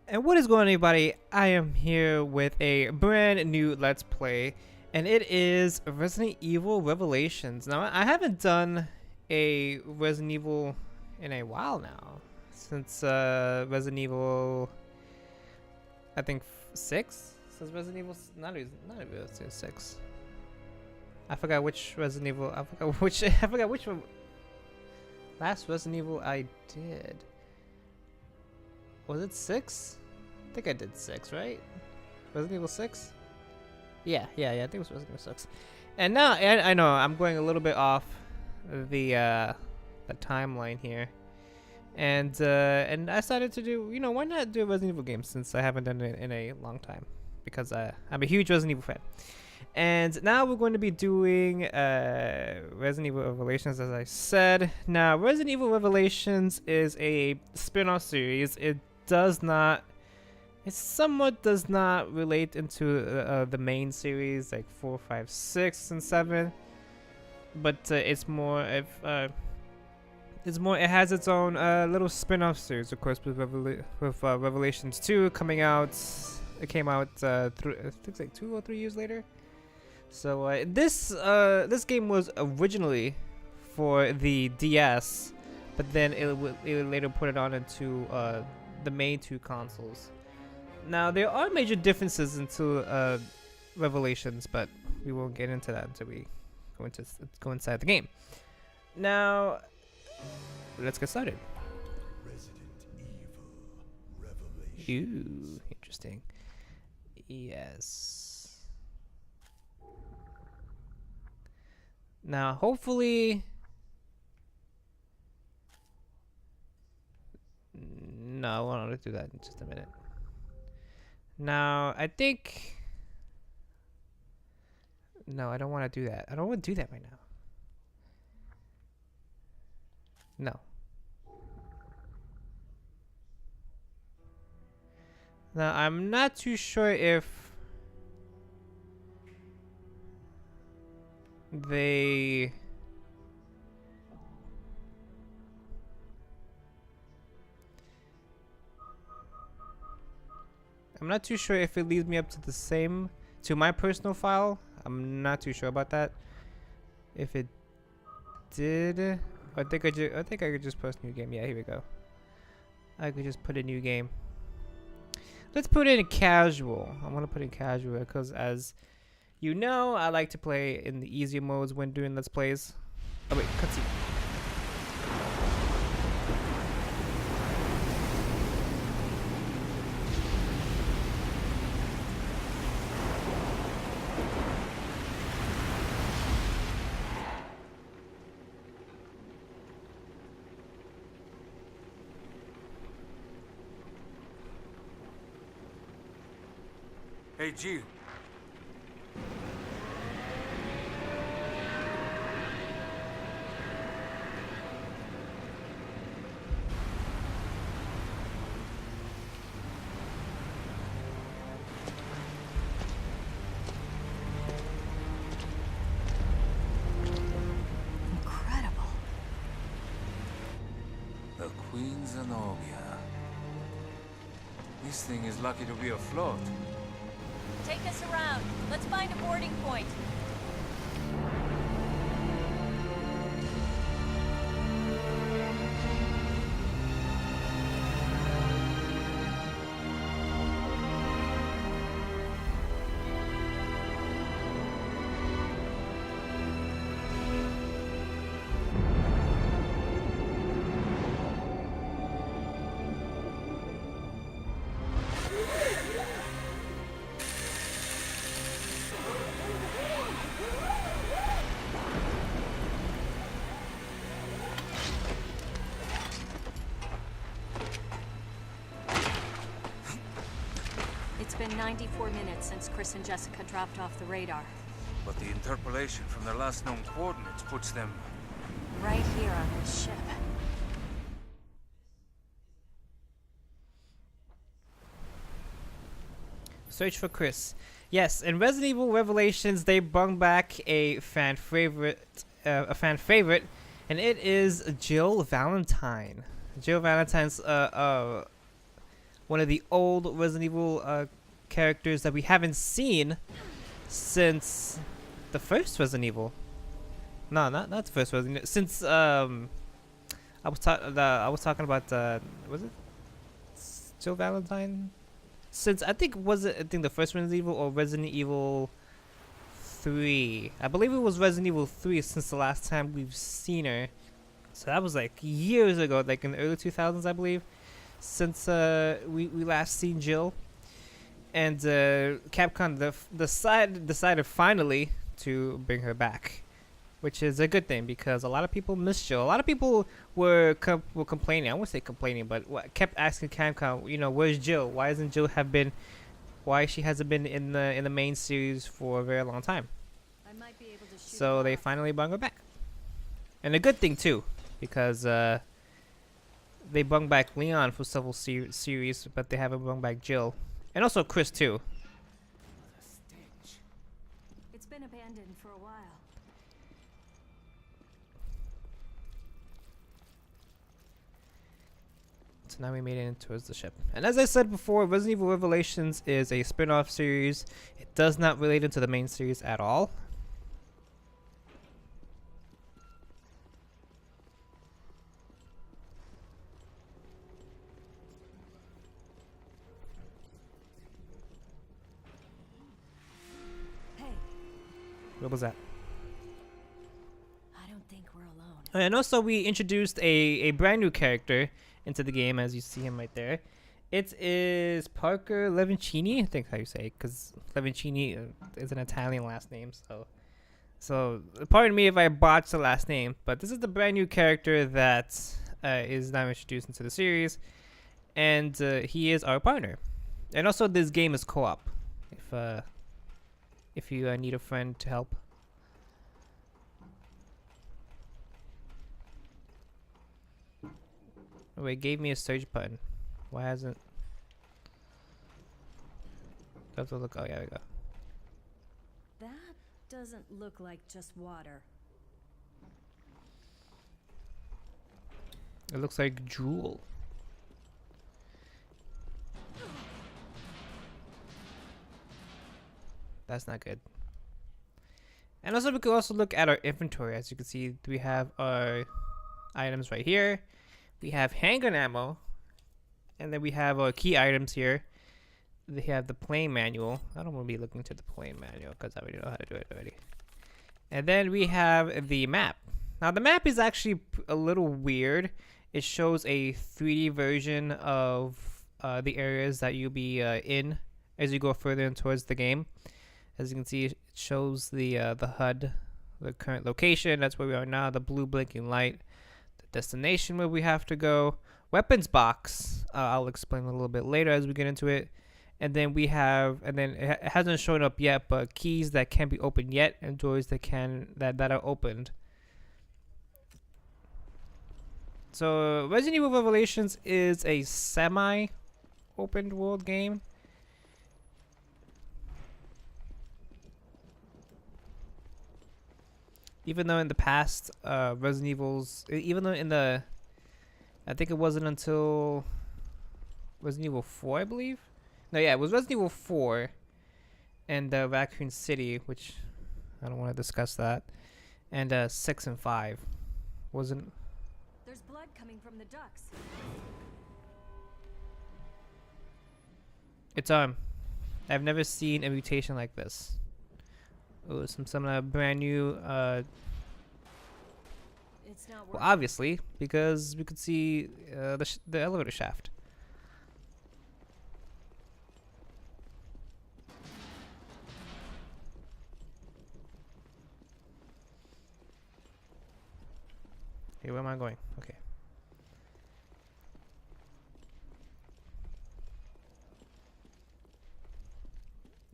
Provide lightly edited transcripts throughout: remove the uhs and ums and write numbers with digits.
And what is going on, everybody? I am here with a brand new Let's Play, and it is Resident Evil Revelations. Now, I haven't done a Resident Evil in a while now, since Resident Evil, I think 6? Since Resident Evil, not even 6. I forgot which Resident Evil, I forgot which one, last Resident Evil I did. Was it 6? I think I did 6, right? Resident Evil 6? Yeah, I think it was Resident Evil 6. And now, I know, I'm going a little bit off the timeline here. And I started to do, why not do a Resident Evil game since I haven't done it in a long time. Because I'm a huge Resident Evil fan. And now we're going to be doing Resident Evil Revelations, as I said. Now, Resident Evil Revelations is a spin-off series. It somewhat does not relate into the main series, like 4, 5, 6, and 7. But it has its own little spin-off series, of course, with Revelations 2 coming out. It came out, I think it's like 2 or 3 years later. So this game was originally for the DS, but then it later put it on into the main 2 consoles. Now there are major differences into Revelations, but we won't get into that until we go inside the game. Now let's get started. Resident Evil Revelations. Ooh, interesting. Yes. Now, hopefully... No, I want to do that in just a minute. Now, I think... No, I don't want to do that. I don't want to do that right now. No. Now, I'm not too sure if they... I'm not too sure if it leads me up to the same, to my personal file. I'm not too sure about that. If it did, I think I could just post new game. Yeah, here we go. I could just put a new game. Let's put in casual. I want to put in casual because, as you know, I like to play in the easier modes when doing Let's Plays. Oh wait, cutscene. Hey, Jill. Incredible. The Queen Zenobia. This thing is lucky to be afloat. Take us around. Let's find a boarding point. It's been 94 minutes since Chris and Jessica dropped off the radar. But the interpolation from their last known coordinates puts them... Right here on this ship. Search for Chris. Yes, in Resident Evil Revelations, they brought back a fan favorite, and it is Jill Valentine. Jill Valentine's one of the old Resident Evil characters that we haven't seen since the first Resident Evil. No, not the first Resident Evil. Since I was talking about was it Jill Valentine? Since I think the first Resident Evil or Resident Evil 3. I believe it was Resident Evil 3 since the last time we've seen her. So that was like years ago, like in the early 2000s, I believe, since we last seen Jill. And Capcom decided finally to bring her back, which is a good thing because a lot of people miss Jill. A lot of people were complaining. I won't say complaining, but kept asking Capcom, you know, where's Jill? Why hasn't Jill why she hasn't been in the main series for a very long time? I might be able to shoot So her they off. finally brought her back, and a good thing too, because they brought back Leon for several series, but they haven't brought back Jill, and also Chris too. It's been abandoned for a while. So now we made it towards the ship. And as I said before, Resident Evil Revelations is a spin-off series. It does not relate into the main series at all. Hey, What was that? I don't think we're alone. And also we introduced a brand new character into the game, as you see him right there. It is Parker Levincini, I think how you say it, because Levincini is an Italian last name, so pardon me if I botched the last name, but this is the brand new character that is now introduced into the series, and he is our partner. And also this game is co-op, if you need a friend to help. Oh, it gave me a search button. Why hasn't? Does it look? Oh, yeah, we go. That doesn't look like just water. It looks like drool. That's not good. And also, we could also look at our inventory. As you can see, we have our items right here. We have handgun ammo, and then we have our key items here. They have the plane manual. I don't want to be looking to the plane manual because I already know how to do it already. And then we have the map. Now the map is actually a little weird. It shows a 3D version of the areas that you'll be in as you go further in towards the game. As you can see, it shows the HUD, the current location. That's where we are now. The blue blinking light. Destination where we have to go, weapons box. I'll explain a little bit later as we get into it. And then we have, and then it hasn't shown up yet, but keys that can't be opened yet and doors that are opened. So Resident Evil Revelations is a semi-open world game. Even though in the past, Resident Evil's, even though in the, I think it wasn't until Resident Evil 4, I believe. No, yeah, it was Resident Evil 4 and Raccoon City, which I don't want to discuss that, and 6 and 5 wasn't. There's blood coming from the ducts. It's I've never seen a mutation like this. Oh, some brand new. It's not Well, working. obviously, because we could see the elevator shaft. Okay, where am I going? Okay.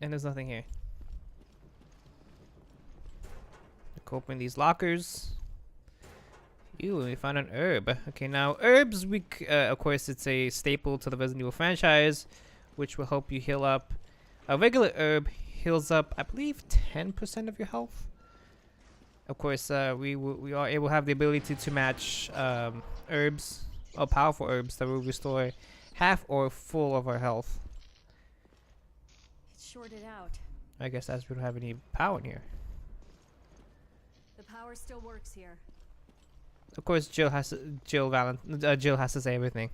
And there's nothing here. Open these lockers. Ew, we found an herb. Okay, now herbs, of course, it's a staple to the Resident Evil franchise, which will help you heal up. A regular herb heals up, I believe, 10% of your health. Of course, we are able to have the ability to match herbs, or powerful herbs that will restore half or full of our health. It's shorted out. I guess that's we don't have any power in here. The power still works here. Of course, Jill has to, Jill has to say everything.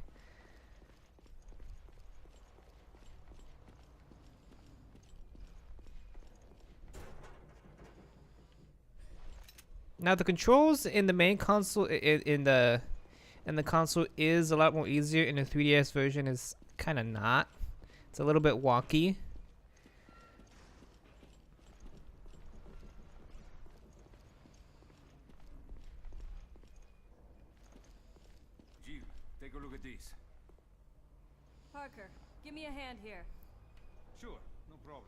Now the controls in the main console in the console is a lot more easier. In the 3DS version is kind of not. It's a little bit wonky. Jill, take a look at this. Parker, give me a hand here. Sure, no problem.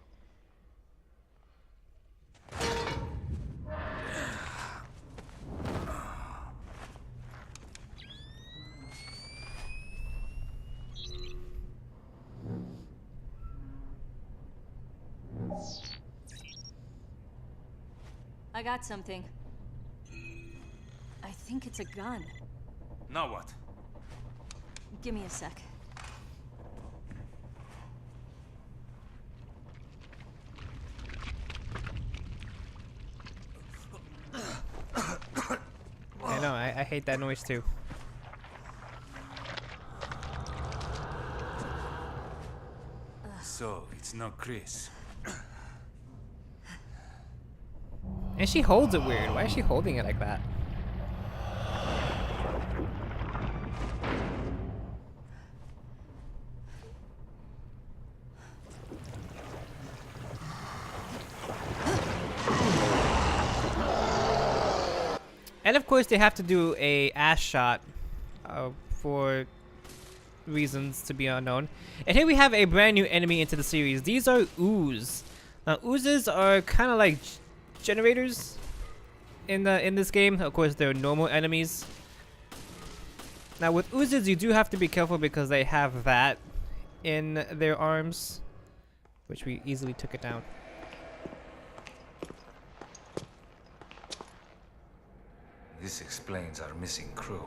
I got something. I think it's a gun. Now what? Give me a sec. I know, I hate that noise too. So, it's not Chris. And she holds it weird. Why is she holding it like that? And of course they have to do a ass shot for reasons to be unknown. And here we have a brand new enemy into the series. These are ooze. Now oozes are kind of like generators in this game. Of course they're normal enemies. Now with oozes you do have to be careful because they have that in their arms, which we easily took it down. This explains our missing crew.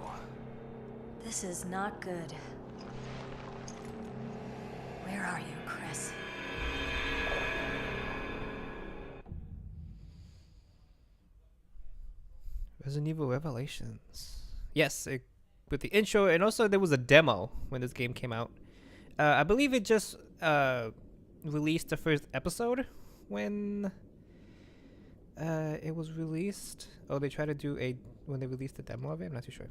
This is not good. Where are you, Chris? Resident Evil Revelations. Yes, with the intro, and also there was a demo when this game came out. I believe it just released the first episode when it was released. Oh, they tried to do when they released the demo of it? I'm not too sure.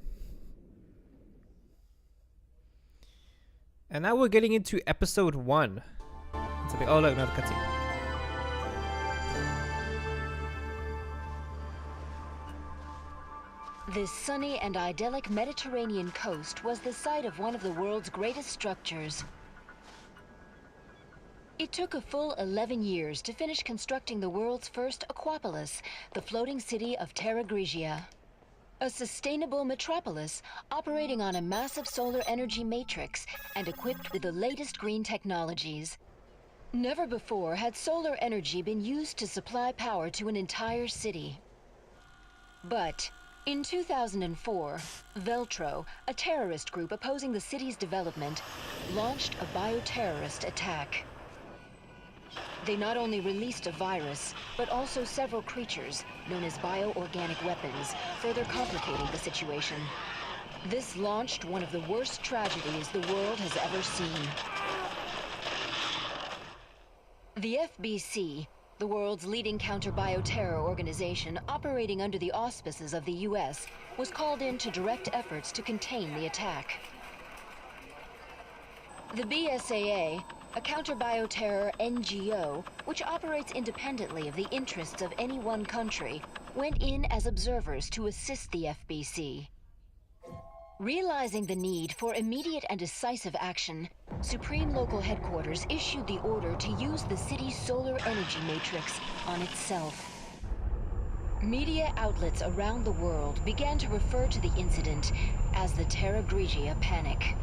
And now we're getting into episode 1. Oh, look, another cutscene. This sunny and idyllic Mediterranean coast was the site of one of the world's greatest structures. It took a full 11 years to finish constructing the world's first Aquapolis, the floating city of Terra Grigia. A sustainable metropolis operating on a massive solar energy matrix and equipped with the latest green technologies. Never before had solar energy been used to supply power to an entire city. But in 2004, Veltro, a terrorist group opposing the city's development, launched a bioterrorist attack. They not only released a virus, but also several creatures, known as bioorganic weapons, further complicating the situation. This launched one of the worst tragedies the world has ever seen. The FBC, the world's leading counter-bioterror organization operating under the auspices of the US, was called in to direct efforts to contain the attack. The BSAA, a counter-bioterror NGO, which operates independently of the interests of any one country, went in as observers to assist the FBC. Realizing the need for immediate and decisive action, Supreme Local Headquarters issued the order to use the city's solar energy matrix on itself. Media outlets around the world began to refer to the incident as the Terra Grigia Panic.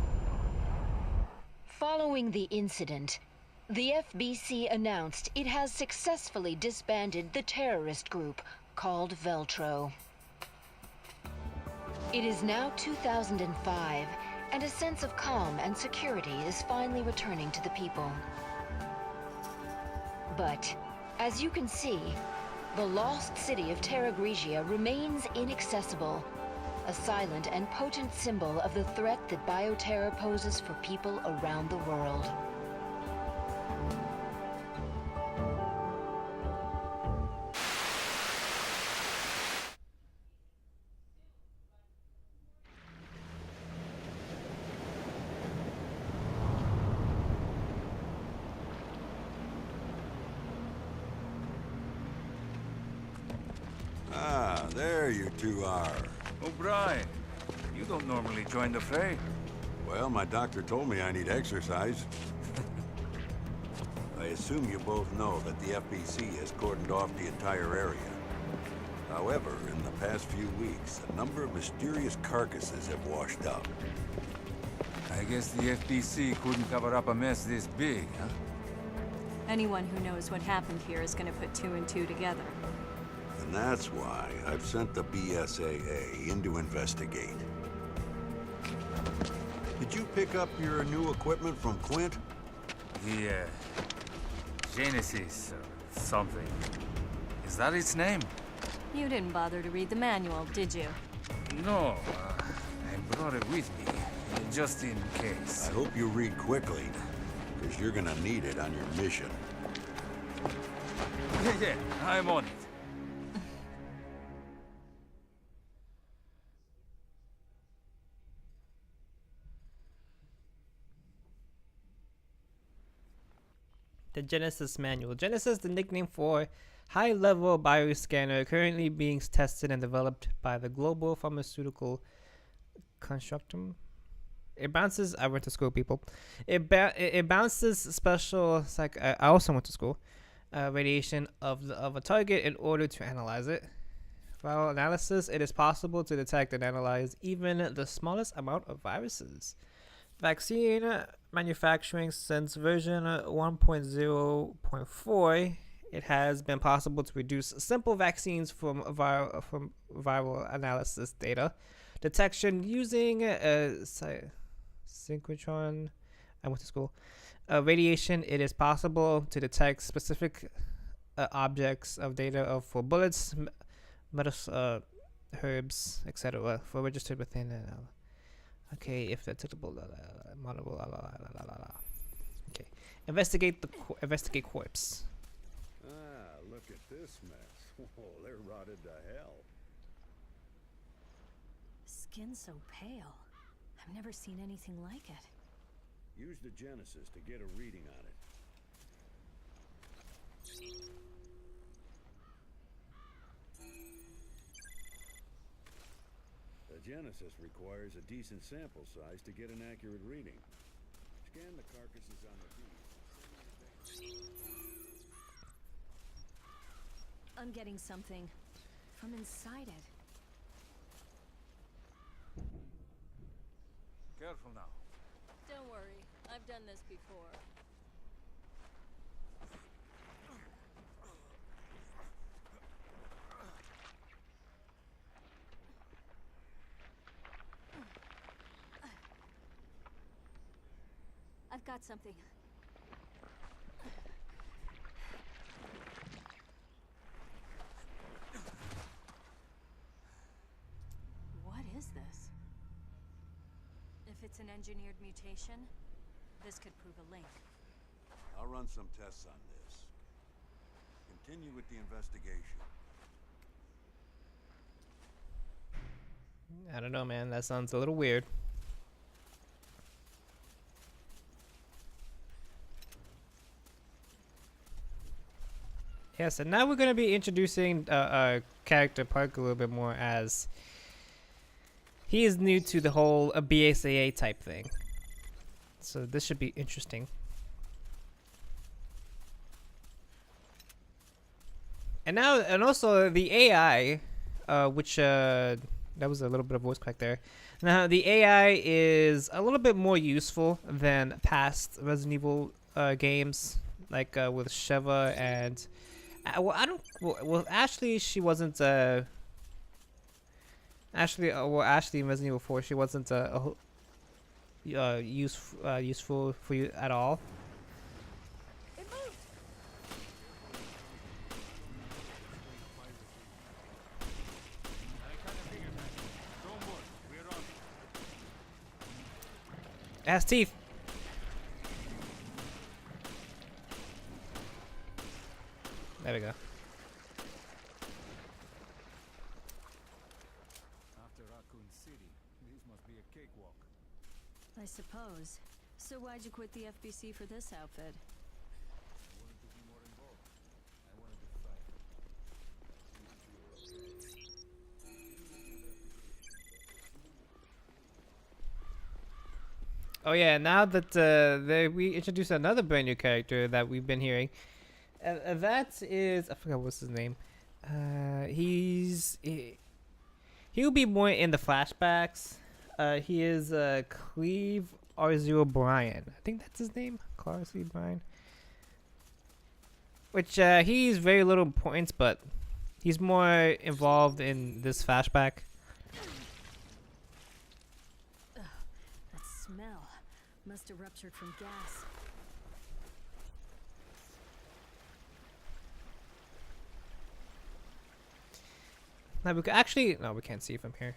Following the incident, the FBC announced it has successfully disbanded the terrorist group called Veltro. It is now 2005, and a sense of calm and security is finally returning to the people. But, as you can see, the lost city of Terra Grigia remains inaccessible, a silent and potent symbol of the threat that bioterror poses for people around the world. Ah, there you two are. O'Brien, you don't normally join the fray. Well, my doctor told me I need exercise. I assume you both know that the FBC has cordoned off the entire area. However, in the past few weeks, a number of mysterious carcasses have washed up. I guess the FBC couldn't cover up a mess this big, huh? Anyone who knows what happened here is gonna put two and two together. And that's why I've sent the BSAA in to investigate. Did you pick up your new equipment from Quint? The, Genesis or something. Is that its name? You didn't bother to read the manual, did you? No, I brought it with me, just in case. I hope you read quickly, because you're gonna need it on your mission. Yeah, I'm on it. The Genesis manual. Genesis, the nickname for high-level bioscanner currently being tested and developed by the global pharmaceutical consortium. It bounces. I went to school, people. It bounces special. It's like I also went to school. Radiation of a target in order to analyze it. Viral analysis. It is possible to detect and analyze even the smallest amount of viruses. Vaccine manufacturing since version 1.0.4, it has been possible to reduce simple vaccines from viral analysis data detection using synchrotron. I went to school. Radiation. It is possible to detect specific objects of data for bullets, herbs, etc. for registered within. Okay, if detectable, okay. Investigate corpse. Ah, look at this mess. Oh, they're rotted to hell. Skin so pale. I've never seen anything like it. Use the Genesis to get a reading on it. The Genesis requires a decent sample size to get an accurate reading. Scan the carcasses on the beach. I'm getting something from inside it. Careful now. Don't worry, I've done this before. I've got something. What is this? If it's an engineered mutation, this could prove a link. I'll run some tests on this. Continue with the investigation. I don't know, man. That sounds a little weird. Yes, and now we're going to be introducing character Park a little bit more, as he is new to the whole BSAA type thing. So this should be interesting. And now, and also the AI, which that was a little bit of voice crack there. Now the AI is a little bit more useful than past Resident Evil games, like with Sheva and. Well, I don't. Well, Ashley, she wasn't. Ashley in Resident Evil 4, she wasn't useful for you at all. It has teeth. There we go. After Raccoon City, this must be a cakewalk. I suppose. So why'd you quit the FBC for this outfit? I wanted to be more involved. I wanted to fight. Oh yeah, now that we introduced another brand new character that we've been hearing, that is, I forgot what's his name. He'll be more in the flashbacks. He is Cleve R0 Bryan. I think that's his name, Clarcy Bryan. Which he's very little points, but he's more involved in this flashback. That smell must have ruptured from gas. Now we can actually, no, we can't see from here.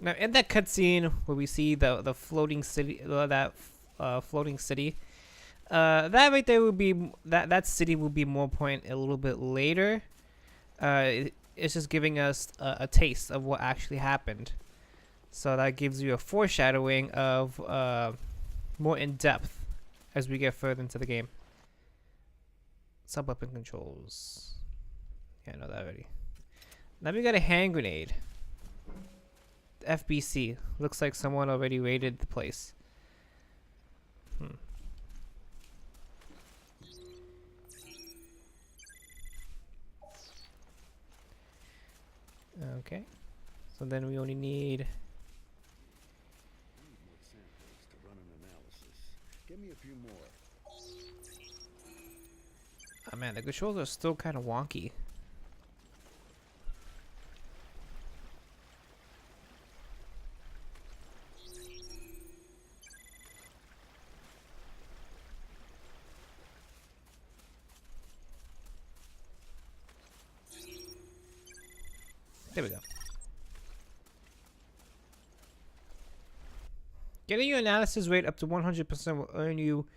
Now in that cutscene where we see the floating city, floating city, that right there will be that city will be more point a little bit later. It's just giving us a taste of what actually happened, so that gives you a foreshadowing of more in depth as we get further into the game. Sub-weapon controls. Yeah, I know that already. Now we got a hand grenade. FBC. Looks like someone already raided the place. Okay. So then we only need... samples to run an analysis. Give me a few more. Oh man, the controls are still kind of wonky. There we go. Getting your analysis rate up to 100% will earn you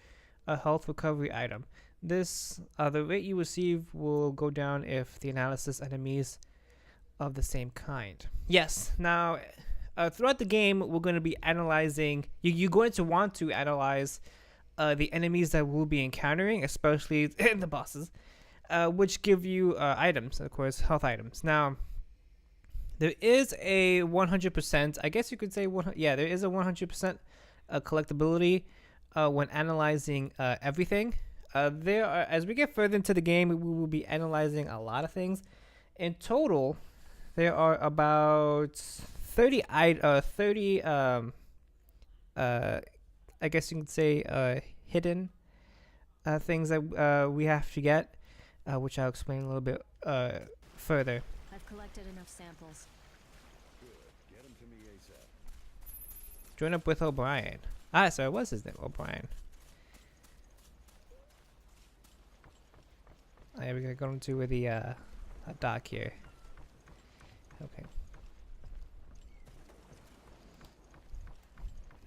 a health recovery item. This, the rate you receive will go down if the analysis enemies of the same kind. Yes, now throughout the game, we're going to be analyzing, you're going to want to analyze the enemies that we'll be encountering, especially the bosses, which give you items, of course, health items. Now, there is a 100%, I guess you could say, yeah, there is a 100% collectability when analyzing everything. There are, as we get further into the game, we will be analyzing a lot of things. In total, there are about 30 I guess you could say hidden things that we have to get, which I'll explain a little bit further. I've collected enough samples. Good. Get him to me ASAP. Join up with O'Brien. Ah, sorry, what's his name? O'Brien. Alright, we're gonna go into the dock here. Okay.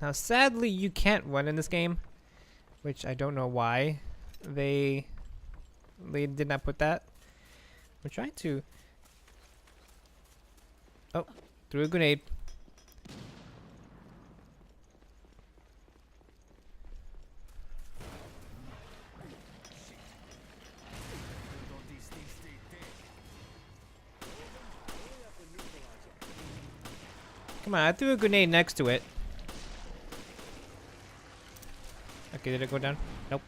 Now, sadly, you can't run in this game, which I don't know why they did not put that. I'm trying to. Oh, threw a grenade. Come on, I threw a grenade next to it. Okay, did it go down? Nope.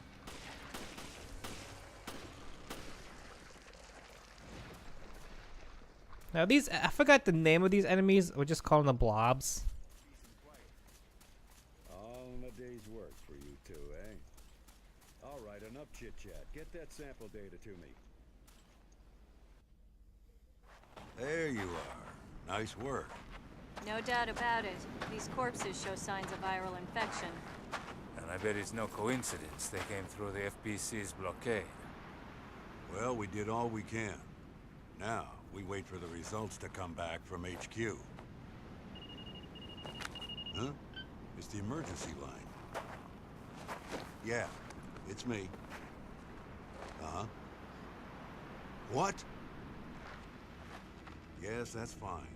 Now these, I forgot the name of these enemies. We'll just call them the blobs. All in a day's work for you two, eh? All right, enough chit-chat. Get that sample data to me. There you are. Nice work. No doubt about it. These corpses show signs of viral infection. And I bet it's no coincidence they came through the FBC's blockade. Well, we did all we can. Now, we wait for the results to come back from HQ. Huh? It's the emergency line. Yeah, it's me. Uh-huh. What? Yes, that's fine.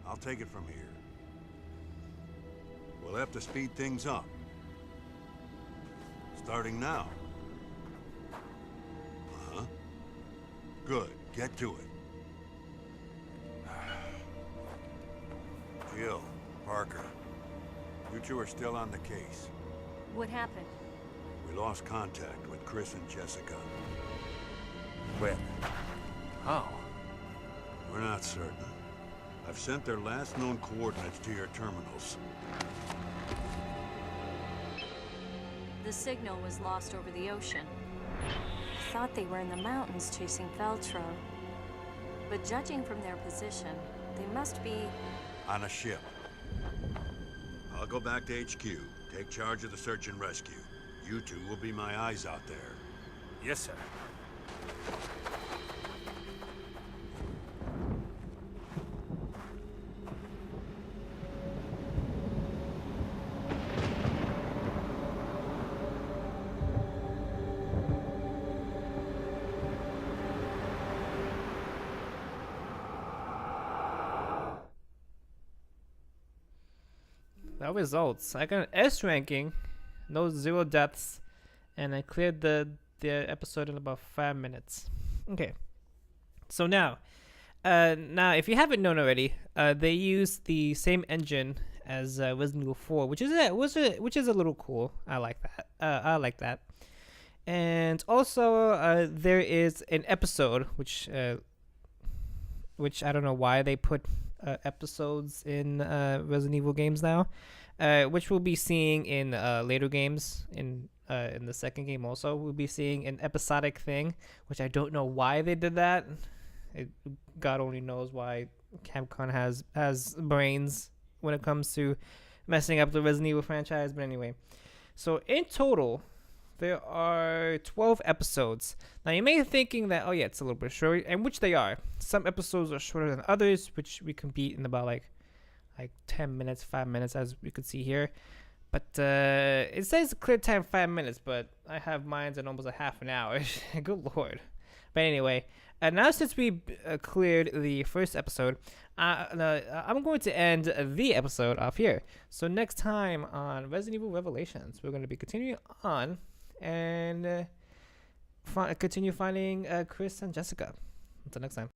I'll take it from here. We'll have to speed things up. Starting now. Uh-huh. Good. Get to it. Jill, Parker, you two are still on the case. What happened? We lost contact with Chris and Jessica. When? How? We're not certain. I've sent their last known coordinates to your terminals. The signal was lost over the ocean. I thought they were in the mountains chasing Veltro. But judging from their position, they must be... On a ship. I'll go back to HQ, take charge of the search and rescue. You two will be my eyes out there. Yes, sir. That results. I got an S ranking, no 0 deaths, and I cleared the episode in about 5 minutes. Okay. So now if you haven't known already, they use the same engine as Resident Evil 4, which is a little cool. I like that. And also there is an episode which I don't know why they put episodes in Resident Evil games now, which we'll be seeing in later games. In the second game also, we'll be seeing an episodic thing, which I don't know why they did that. God only knows why Capcom has brains when it comes to messing up the Resident Evil franchise. But anyway, so in total, there are 12 episodes. Now, you may be thinking that, oh yeah, it's a little bit short, and which they are. Some episodes are shorter than others, which we can beat in about like 10 minutes, 5 minutes, as we could see here. But it says clear time 5 minutes, but I have mine in almost a half an hour. Good lord. But anyway, now since we cleared the first episode, I'm going to end the episode off here. So next time on Resident Evil Revelations, we're going to be continuing on and continue finding Chris and Jessica. Until next time.